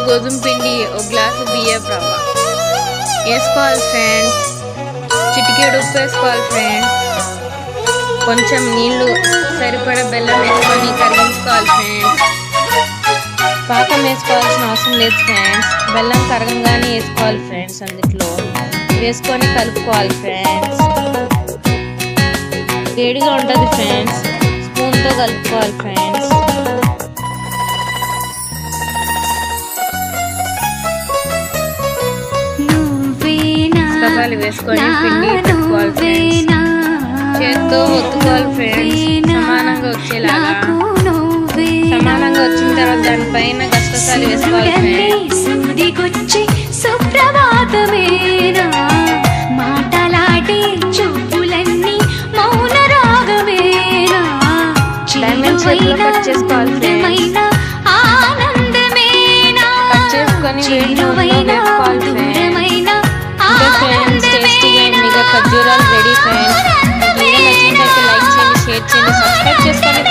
గోధుమ పిండి, ఒక గ్లాసు బియ్యపు రవ్వ వేసుకోవాలి ఫ్రెండ్స్. చిటికెడు ఉప్పు వేసుకోవాలి ఫ్రెండ్స్. కొంచెం నీళ్ళు సరిపడా బెల్లం వేసుకొని కరిగించుకోవాలి ఫ్రెండ్స్. పాకం వేసుకోవాల్సిన అవసరం లేదు ఫ్రెండ్స్. బెల్లం కరగంగానే వేసుకోవాలి ఫ్రెండ్స్. అందులో వేసుకొని కలుపుకోవాలి ఫ్రెండ్స్. వేడిగా ఉంటుంది ఫ్రెండ్స్. స్పూన్తో కలుపుకోవాలి ఫ్రెండ్స్. వేసుకొని పిండి పెట్టుకోవాలి ఫ్రెండ్స్. చేత్తో ఒత్తుకోవాలి ఫ్రెండ్స్. సమానంగా వచ్చేలాగా. సమానంగా వచ్చిన తర్వాత దానిపైన గసగసాలు వేసుకోవాలి ఫ్రెండ్స్. సుప్రభాతమేనా మాటలాడే చూపులన్నీ మౌన రాగమేనా కట్ చేసుకోవాలి ఫ్రెండ్స్. ఆనందమేనా కట్ చేసుకొని వేసుకోవాలి ఫ్రెండ్స్. టేస్టీగా ఎమ్మిగా ఖర్జూరాలు రెడీ ఫ్రెండ్స్. వీడియో నచ్చినట్లయితే లైక్ చేయండి, షేర్ చేయండి, సబ్స్క్రైబ్ చేసుకోండి.